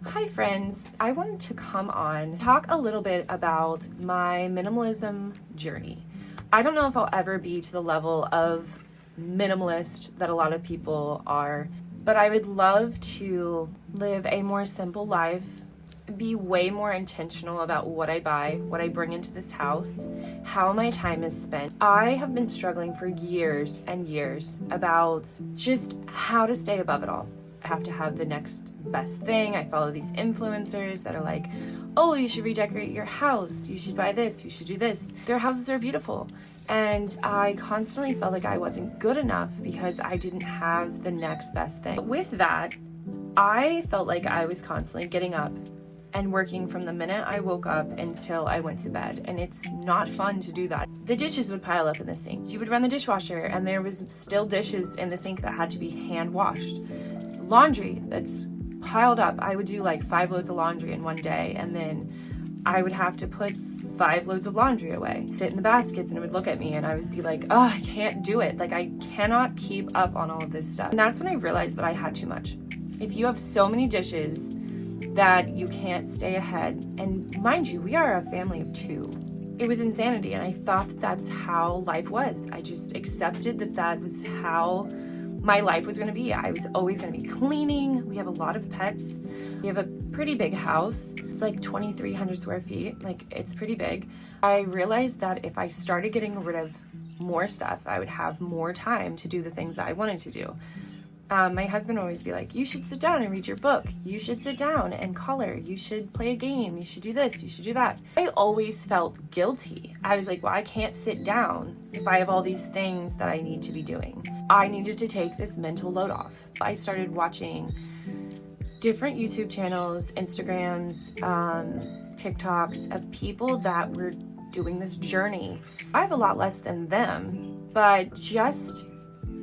Hi friends, I wanted to come on, talk a little bit about my minimalism journey. I don't know if I'll ever be to the level of minimalist that a lot of people are, but I would love to live a more simple life, be way more intentional about what I buy, what I bring into this house, how my time is spent. I have been struggling for years and years about just how to stay above it all. I have to have the next best thing. I follow these influencers that are like, oh, you should redecorate your house. You should buy this. You should do this. Their houses are beautiful. And I constantly felt like I wasn't good enough because I didn't have the next best thing. With that, I felt like I was constantly getting up and working from the minute I woke up until I went to bed. And it's not fun to do that. The dishes would pile up in the sink. You would run the dishwasher and there was still dishes in the sink that had to be hand washed. Laundry that's piled up. I would do like 5 loads of laundry in one day, and then I would have to put 5 loads of laundry away, sit in the baskets, and it would look at me and I would be like, oh, I can't do it. Like, I cannot keep up on all of this stuff. And that's when I realized that I had too much. If you have so many dishes that you can't stay ahead, and mind you, we are a family of 2. It was insanity, and I thought that that's how life was. I just accepted that that was how my life was going to be. I was always going to be cleaning. We have a lot of pets. We have a pretty big house. It's like 2,300 square feet. Like, it's pretty big. I realized that if I started getting rid of more stuff, I would have more time to do the things that I wanted to do. My husband would always be like, you should sit down and read your book. You should sit down and color. You should play a game. You should do this. You should do that. I always felt guilty. I was like, well, I can't sit down if I have all these things that I need to be doing. I needed to take this mental load off. I started watching different YouTube channels, Instagrams, TikToks of people that were doing this journey. I have a lot less than them, but just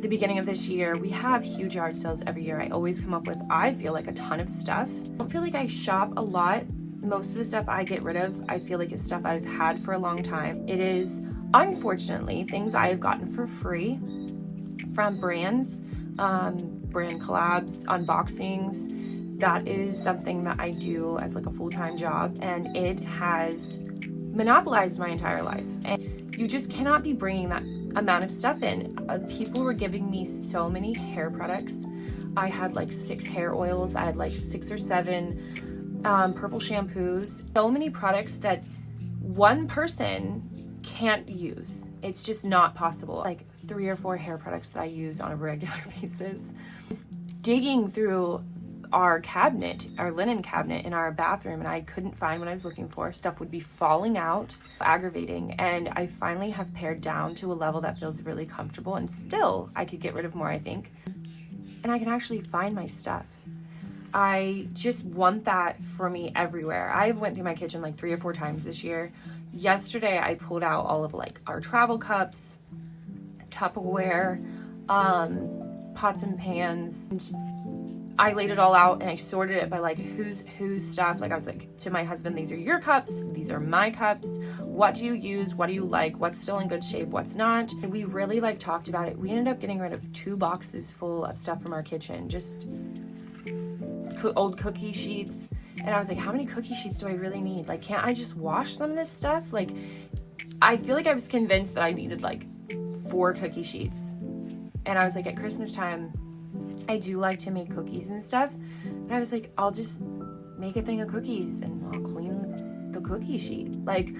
the beginning of this year, we have huge yard sales every year. I always come up with, I feel like, a ton of stuff. I don't feel like I shop a lot. Most of the stuff I get rid of, I feel like it's stuff I've had for a long time. It is, unfortunately, things I have gotten for free from brands, brand collabs, unboxings. That is something that I do as like a full-time job, and it has monopolized my entire life. And you just cannot be bringing that amount of stuff in. People were giving me so many hair products. I had like 6 hair oils. I had like 6 or 7 purple shampoos. So many products that one person can't use. It's just not possible. Like 3 or 4 hair products that I use on a regular basis. Just digging through our cabinet, our linen cabinet in our bathroom, and I couldn't find what I was looking for. Stuff would be falling out, aggravating, and I finally have pared down to a level that feels really comfortable, and still I could get rid of more, I think, and I can actually find my stuff. I just want that for me everywhere. I went through my kitchen like 3 or 4 times this year. Yesterday I pulled out all of like our travel cups, Tupperware, pots and pans, and I laid it all out and I sorted it by like who's stuff. Like, I was like to my husband, these are your cups, these are my cups. What do you use? What do you like? What's still in good shape? What's not? And we really like talked about it. We ended up getting rid of 2 boxes full of stuff from our kitchen, just old cookie sheets. And I was like, how many cookie sheets do I really need? Like, can't I just wash some of this stuff? Like, I feel like I was convinced that I needed like 4 cookie sheets. And I was like, at Christmas time, I do like to make cookies and stuff. And I was like, I'll just make a thing of cookies and I'll clean the cookie sheet. Like,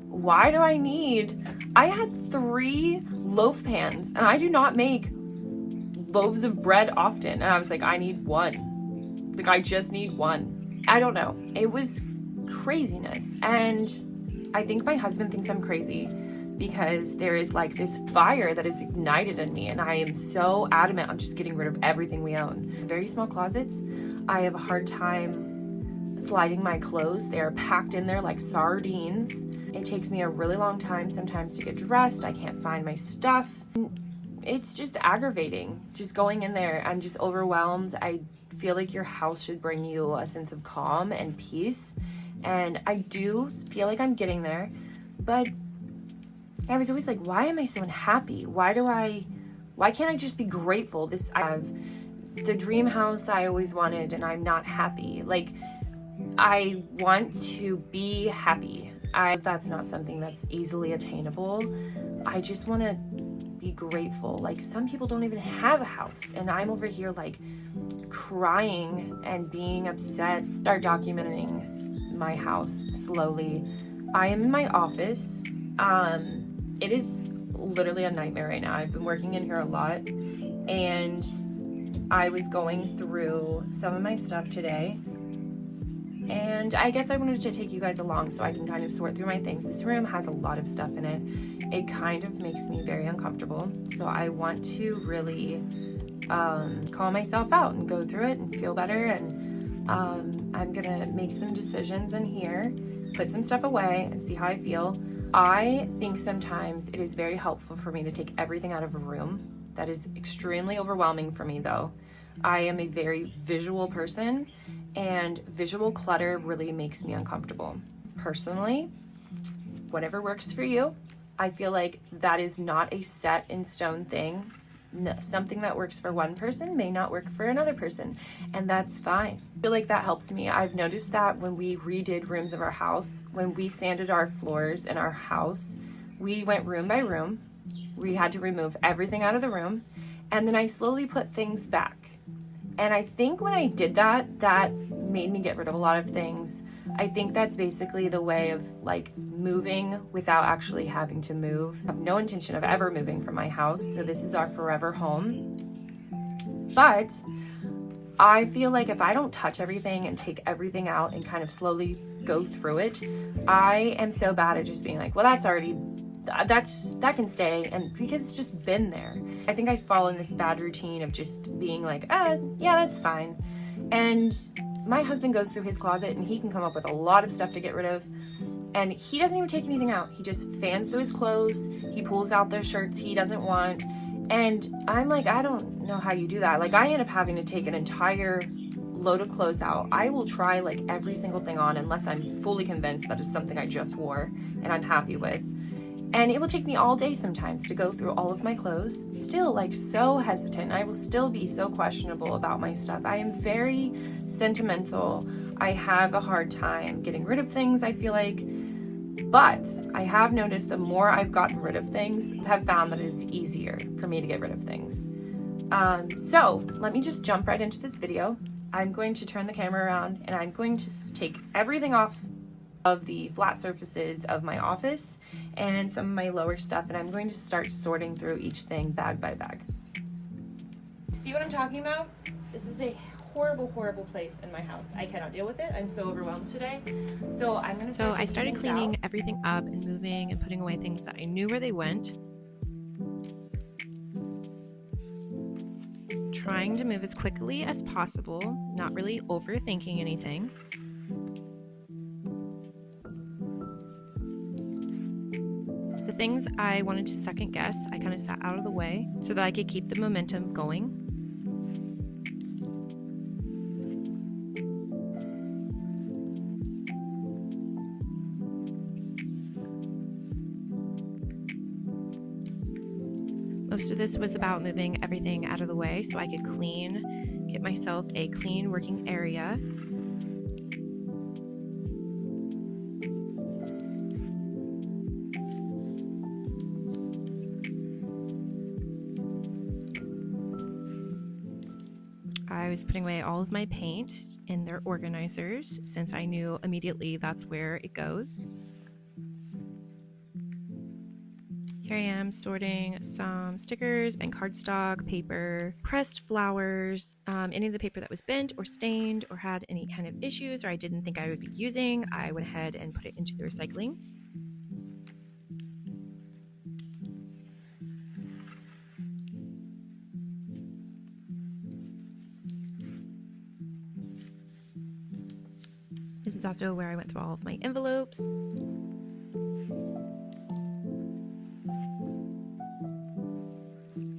why do I need... I had 3 loaf pans and I do not make loaves of bread often. And I was like, I need 1. Like, I just need 1. I don't know. It was craziness. And I think my husband thinks I'm crazy because there is like this fire that is ignited in me, and I am so adamant on just getting rid of everything we own. Very small closets. I have a hard time sliding my clothes. They are packed in there like sardines. It takes me a really long time sometimes to get dressed. I can't find my stuff. It's just aggravating. Just going in there, I'm just overwhelmed. I feel like your house should bring you a sense of calm and peace, and I do feel like I'm getting there, but I was always like, why am I so unhappy? Why can't I just be grateful? I have the dream house I always wanted and I'm not happy. Like, I want to be happy. That's not something that's easily attainable. I just want to be grateful. Like, some people don't even have a house, and I'm over here like crying and being upset. Start documenting my house slowly. I am in my office. It is literally a nightmare right now. I've been working in here a lot, and I was going through some of my stuff today, and I guess I wanted to take you guys along so I can kind of sort through my things. This room has a lot of stuff in it. It kind of makes me very uncomfortable, so I want to really call myself out and go through it and feel better. And I'm gonna make some decisions in here, put some stuff away, and see how I feel. I think sometimes it is very helpful for me to take everything out of a room. That is extremely overwhelming for me, though. I am a very visual person, and visual clutter really makes me uncomfortable. Personally, whatever works for you. I feel like that is not a set in stone thing. No, something that works for one person may not work for another person, and that's fine. I feel like that helps me. I've noticed that when we redid rooms of our house, when we sanded our floors in our house, we went room by room. We had to remove everything out of the room, and then I slowly put things back. And I think when I did that, that made me get rid of a lot of things. I think that's basically the way of like moving without actually having to move. I have no intention of ever moving from my house, so this is our forever home. But I feel like if I don't touch everything and take everything out and kind of slowly go through it, I am so bad at just being like, well, that can stay, and because it's just been there. I think I fall in this bad routine of just being like, yeah, that's fine. And my husband goes through his closet and he can come up with a lot of stuff to get rid of, and he doesn't even take anything out. He just fans through his clothes, he pulls out the shirts he doesn't want, and I'm like, I don't know how you do that. Like, I end up having to take an entire load of clothes out. I will try like every single thing on unless I'm fully convinced that it's something I just wore and I'm happy with. And it will take me all day sometimes to go through all of my clothes. Still like so hesitant. I will still be so questionable about my stuff. I am very sentimental. I have a hard time getting rid of things, I feel like. But I have noticed the more I've gotten rid of things, I have found that it is easier for me to get rid of things. So let me just jump right into this video. I'm going to turn the camera around and I'm going to take everything off of the flat surfaces of my office and some of my lower stuff, and I'm going to start sorting through each thing bag by bag. See what I'm talking about? This is a horrible, horrible place in my house. I cannot deal with it. I'm so overwhelmed today. So I'm gonna start. So I started cleaning everything up and moving and putting away things that I knew where they went. Trying to move as quickly as possible, not really overthinking anything. The things I wanted to second guess, I kind of sat out of the way so that I could keep the momentum going. Most of this was about moving everything out of the way so I could get myself a clean working area. I was putting away all of my paint in their organizers since I knew immediately that's where it goes. Here I am sorting some stickers and cardstock, paper, pressed flowers, any of the paper that was bent or stained or had any kind of issues or I didn't think I would be using. I went ahead and put it into the recycling. This is also where I went through all of my envelopes.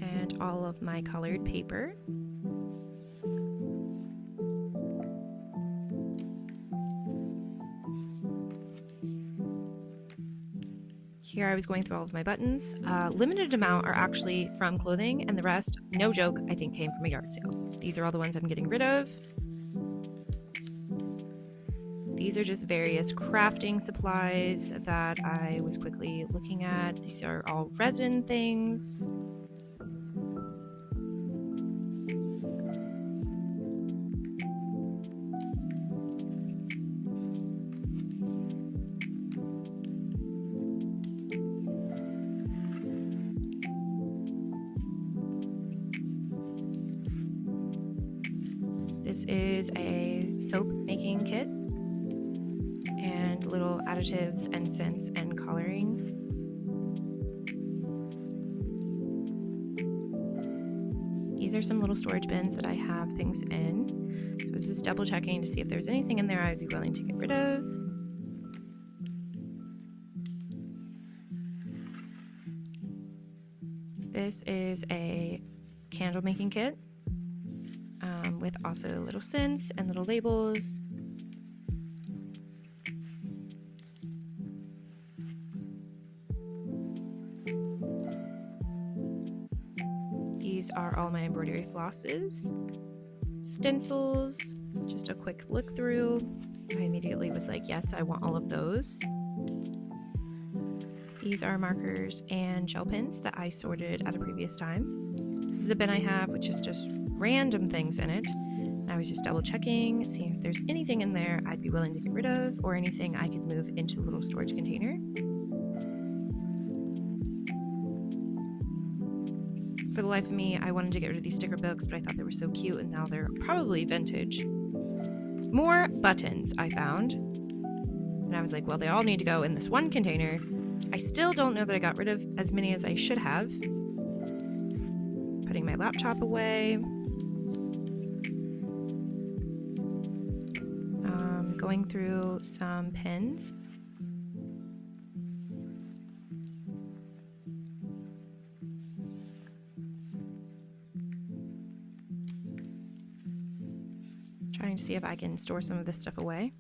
And all of my colored paper. Here I was going through all of my buttons. Limited amount are actually from clothing, and the rest, no joke, I think came from a yard sale. These are all the ones I'm getting rid of. These are just various crafting supplies that I was quickly looking at. These are all resin things. This is a soap making kit and little additives and scents and coloring. These are some little storage bins that I have things in. So this is double checking to see if there's anything in there I'd be willing to get rid of. This is a candle making kit with also little scents and little labels. These are all my embroidery flosses. Stencils, just a quick look through. I immediately was like, yes, I want all of those. These are markers and gel pens that I sorted at a previous time. This is a bin I have with just random things in it. I was just double checking, seeing if there's anything in there I'd be willing to get rid of or anything I could move into a little storage container. For the life of me, I wanted to get rid of these sticker books, but I thought they were so cute and now they're probably vintage. More buttons I found. And I was like, well, they all need to go in this one container. I still don't know that I got rid of as many as I should have. Putting my laptop away. Going through some pens. Trying to see if I can store some of this stuff away.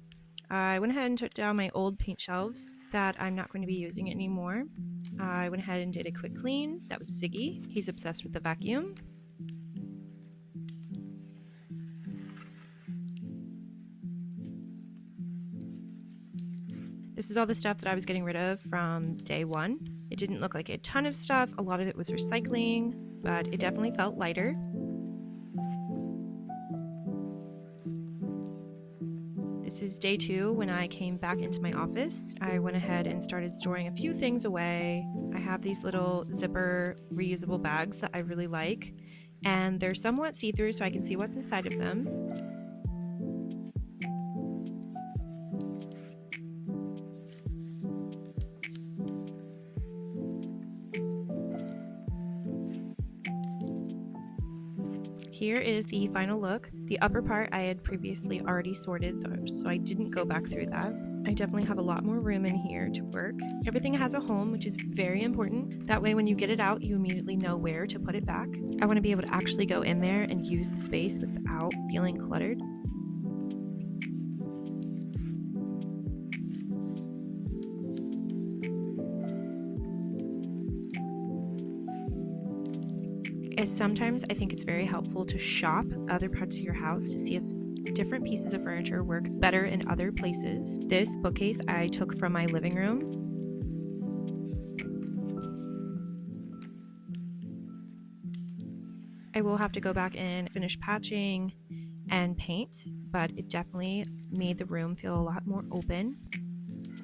I went ahead and took down my old paint shelves that I'm not going to be using anymore. I went ahead and did a quick clean. That was Ziggy. He's obsessed with the vacuum. This is all the stuff that I was getting rid of from day one. It didn't look like a ton of stuff. A lot of it was recycling, but it definitely felt lighter. This is day 2 when I came back into my office. I went ahead and started storing a few things away. I have these little zipper reusable bags that I really like, and they're somewhat see-through so I can see what's inside of them. Here is the final look. The upper part I had previously already sorted, so I didn't go back through that. I definitely have a lot more room in here to work. Everything has a home, which is very important. That way when you get it out, you immediately know where to put it back. I want to be able to actually go in there and use the space without feeling cluttered. Sometimes I think it's very helpful to shop other parts of your house to see if different pieces of furniture work better in other places. This bookcase I took from my living room. I will have to go back and finish patching and paint, but it definitely made the room feel a lot more open.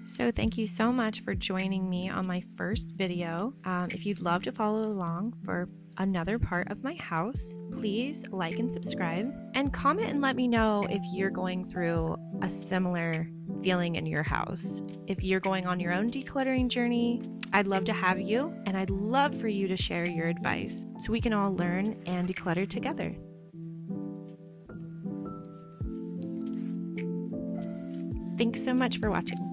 So thank you so much for joining me on my first video. If you'd love to follow along for another part of my house, please like and subscribe and comment and let me know if you're going through a similar feeling in your house. If you're going on your own decluttering journey, I'd love to have you, and I'd love for you to share your advice so we can all learn and declutter together. Thanks so much for watching.